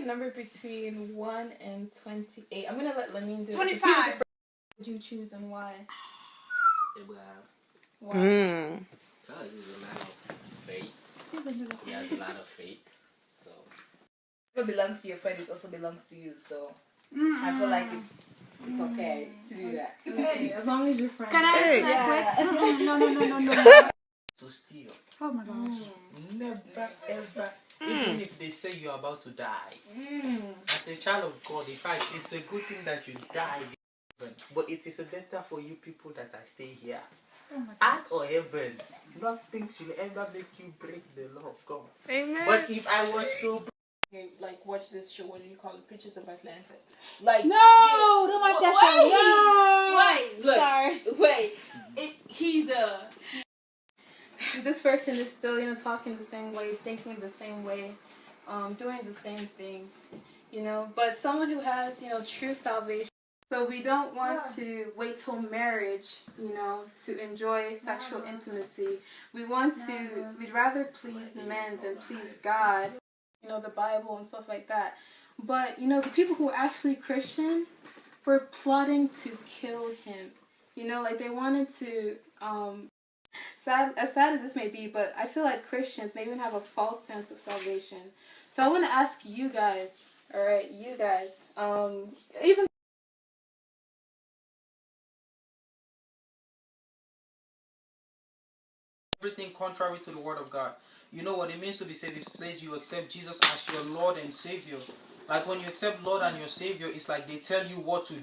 a number between 1 and 28. I'm gonna let Lamine do it. 25. Would you choose and why? Abraham. Why? Because he's a man of faith. He has a lot of faith. So. What belongs to your friend, it also belongs to you. So I feel like it's okay to do that. Okay, as long as you're friends. Can I answer that quick? No. To steal. Oh my gosh. Never ever. Even if they say you're about to die. As a child of God, in fact, it's a good thing that you die. But it is better for you people that I stay here. Earth or heaven, nothing should ever make you break the law of God. Amen. But if I was to Like watch this show, what do you call it? Pictures of Atlanta. Like No, don't watch that show. Wait, look, Sorry. wait. This person is still, talking the same way, thinking the same way, doing the same thing, But someone who has, true salvation. So we don't want to wait till marriage, to enjoy sexual intimacy. We'd rather please men than please God, the Bible and stuff like that. But, the people who are actually Christian were plotting to kill him. They wanted to, as sad as this may be, but I feel like Christians may even have a false sense of salvation. So I want to ask you guys, alright, even everything contrary to the word of God. You know what it means to be saved? It says you accept Jesus as your Lord and Savior. Like when you accept Lord and your Savior, it's like they tell you what to